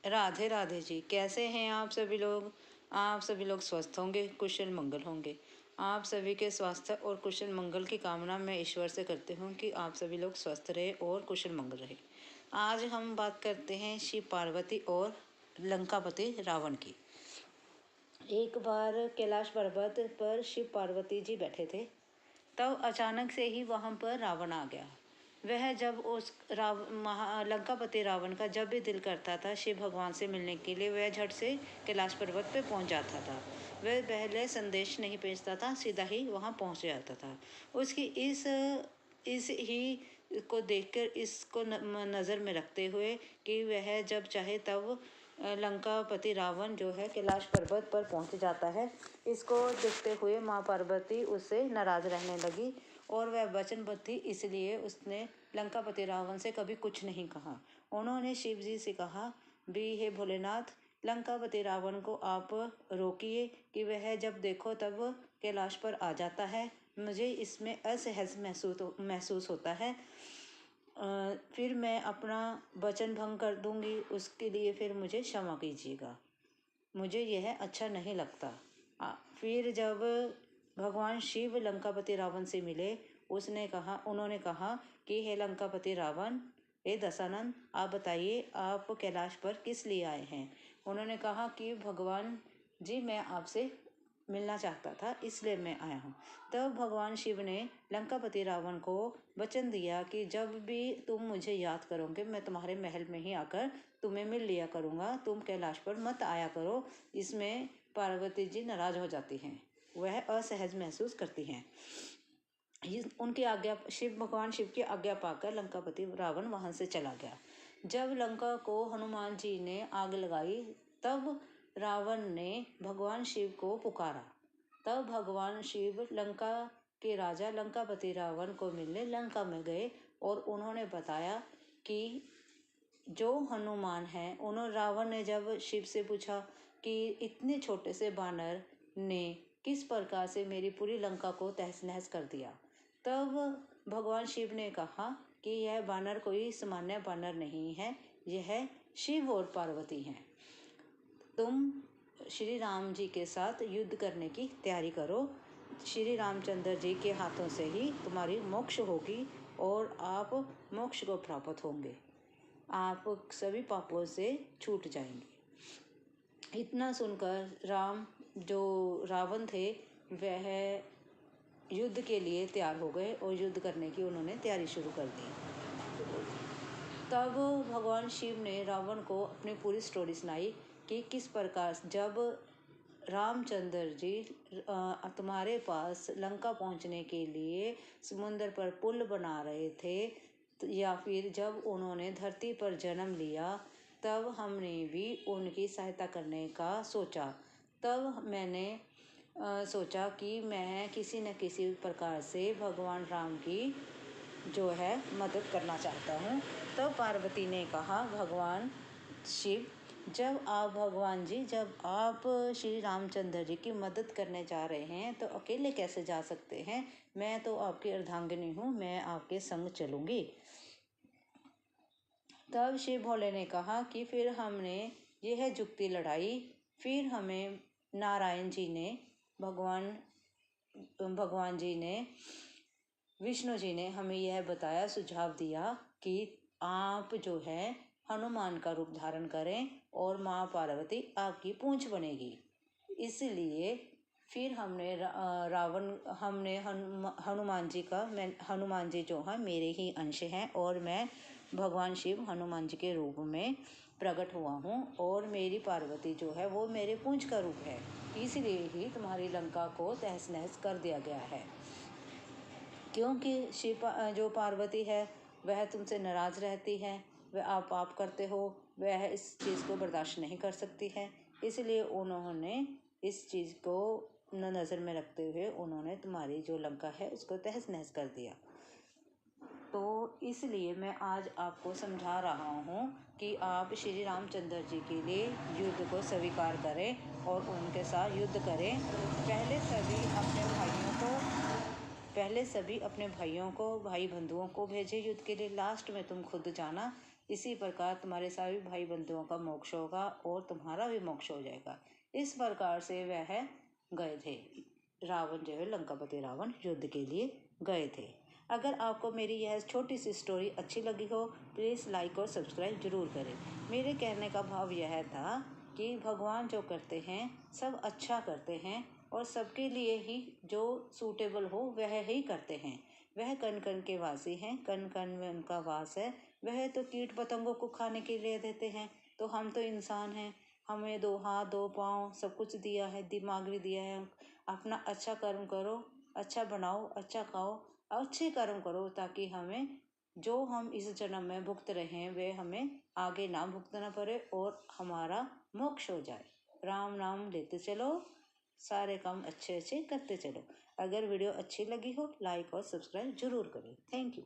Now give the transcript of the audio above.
राधे राधे जी। कैसे हैं आप सभी लोग? आप सभी लोग स्वस्थ होंगे, कुशल मंगल होंगे। आप सभी के स्वास्थ्य और कुशल मंगल की कामना मैं ईश्वर से करती हूँ कि आप सभी लोग स्वस्थ रहे और कुशल मंगल रहे। आज हम बात करते हैं शिव पार्वती और लंकापति रावण की। एक बार कैलाश पर्वत पर शिव पार्वती जी बैठे थे, तब अचानक से ही वहाँ पर रावण आ गया। वह जब उस लंकापति रावण का जब भी दिल करता था शिव भगवान से मिलने के लिए, वह झट से कैलाश पर्वत पे पहुंच जाता था। वह पहले संदेश नहीं भेजता था, सीधा ही वहां पहुंच जाता था। उसकी इस ही को देखकर, इसको नज़र में रखते हुए कि वह जब चाहे तब लंकापति रावण जो है कैलाश पर्वत पर पहुंच जाता है, इसको देखते हुए माँ पार्वती उससे नाराज़ रहने लगी और वह वचनबद्ध थी, इसलिए उसने लंकापति रावण से कभी कुछ नहीं कहा। उन्होंने शिव जी से कहा, भी हे भोलेनाथ, लंकापति रावण को आप रोकिए कि वह जब देखो तब कैलाश पर आ जाता है। मुझे इसमें असहज महसूस होता है। फिर मैं अपना वचन भंग कर दूंगी, उसके लिए फिर मुझे क्षमा कीजिएगा। मुझे यह अच्छा नहीं लगता। फिर जब भगवान शिव लंकापति रावण से मिले, उन्होंने कहा कि हे लंकापति रावण, हे दशानन, आप बताइए आप कैलाश पर किस लिए आए हैं। उन्होंने कहा कि भगवान जी, मैं आपसे मिलना चाहता था, इसलिए मैं आया हूँ। तब भगवान शिव ने लंकापति रावण को वचन दिया कि जब भी तुम मुझे याद करोगे, मैं तुम्हारे महल में ही आकर तुम्हें मिल लिया करूँगा, तुम कैलाश पर मत आया करो। इसमें पार्वती जी नाराज हो जाती हैं, वह असहज महसूस करती हैं। उनकी आज्ञा, भगवान शिव की आज्ञा पाकर लंकापति रावण वहां से चला गया। जब लंका को हनुमान जी ने आग लगाई, तब रावण ने भगवान शिव को पुकारा। तब भगवान शिव लंका के राजा लंकापति रावण को मिलने लंका में गए और उन्होंने बताया कि जो हनुमान है, रावण ने जब शिव से पूछा कि इतने छोटे से बानर ने किस प्रकार से मेरी पूरी लंका को तहस नहस कर दिया, तब भगवान शिव ने कहा कि यह बानर कोई सामान्य बानर नहीं है, यह शिव और पार्वती हैं। तुम श्री राम जी के साथ युद्ध करने की तैयारी करो। श्री रामचंद्र जी के हाथों से ही तुम्हारी मोक्ष होगी और आप मोक्ष को प्राप्त होंगे। आप सभी पापों से छूट जाएंगे। इतना सुनकर जो रावण थे, वह युद्ध के लिए तैयार हो गए और युद्ध करने की उन्होंने तैयारी शुरू कर दी। तब भगवान शिव ने रावण को अपनी पूरी स्टोरी सुनाई कि किस प्रकार जब रामचंद्र जी तुम्हारे पास लंका पहुंचने के लिए समुद्र पर पुल बना रहे थे, या फिर जब उन्होंने धरती पर जन्म लिया, तब हमने भी उनकी सहायता करने का सोचा। तब मैंने सोचा कि मैं किसी न किसी प्रकार से भगवान राम की जो है मदद करना चाहता हूँ। तब पार्वती ने कहा, भगवान शिव, जब आप श्री रामचंद्र जी की मदद करने जा रहे हैं तो अकेले कैसे जा सकते हैं? मैं तो आपकी अर्धांगिनी हूँ, मैं आपके संग चलूँगी। तब शिव भोले ने कहा कि फिर हमने यह जुक्ति लड़ाई। फिर हमें नारायण जी ने, भगवान जी ने, विष्णु जी ने हमें यह बताया, सुझाव दिया कि आप जो है हनुमान का रूप धारण करें और माँ पार्वती आपकी पूंछ बनेगी। इसलिए फिर हनुमान जी जो है मेरे ही अंश हैं और मैं भगवान शिव हनुमान जी के रूप में प्रकट हुआ हूँ और मेरी पार्वती जो है वो मेरे पूंछ का रूप है, इसलिए ही तुम्हारी लंका को तहस नहस कर दिया गया है। क्योंकि जो पार्वती है वह तुमसे नाराज रहती है, वह आप पाप करते हो, वह इस चीज़ को बर्दाश्त नहीं कर सकती है, इसलिए उन्होंने इस चीज़ को नज़र में रखते हुए उन्होंने तुम्हारी जो लंका है उसको तहस नहस कर दिया। तो इसलिए मैं आज आपको समझा रहा हूँ कि आप श्री रामचंद्र जी के लिए युद्ध को स्वीकार करें और उनके साथ युद्ध करें। पहले सभी अपने भाइयों को, भाई बंधुओं को भेजे युद्ध के लिए, लास्ट में तुम खुद जाना। इसी प्रकार तुम्हारे सभी भाई बंधुओं का मोक्ष होगा और तुम्हारा भी मोक्ष हो जाएगा। इस प्रकार से वह गए थे। रावण जो है, लंकापति रावण युद्ध के लिए गए थे। अगर आपको मेरी यह छोटी सी स्टोरी अच्छी लगी हो, प्लीज़ लाइक और सब्सक्राइब जरूर करें। मेरे कहने का भाव यह था कि भगवान जो करते हैं सब अच्छा करते हैं और सबके लिए ही जो सूटेबल हो वह ही करते हैं। वह कण कण के वासी हैं, कण कण में उनका वास है। वह तो कीट पतंगों को खाने के लिए देते हैं, तो हम तो इंसान हैं, हमें 2 हाथ 2 पाँव सब कुछ दिया है, दिमाग भी दिया है। अपना अच्छा कर्म करो, अच्छा बनाओ, अच्छा खाओ, अच्छे कर्म करो, ताकि हमें जो हम इस जन्म में भुगत रहे हैं वे हमें आगे ना भुगतना पड़े और हमारा मोक्ष हो जाए। राम नाम लेते चलो, सारे काम अच्छे अच्छे करते चलो। अगर वीडियो अच्छी लगी हो, लाइक और सब्सक्राइब जरूर करें। Thank you.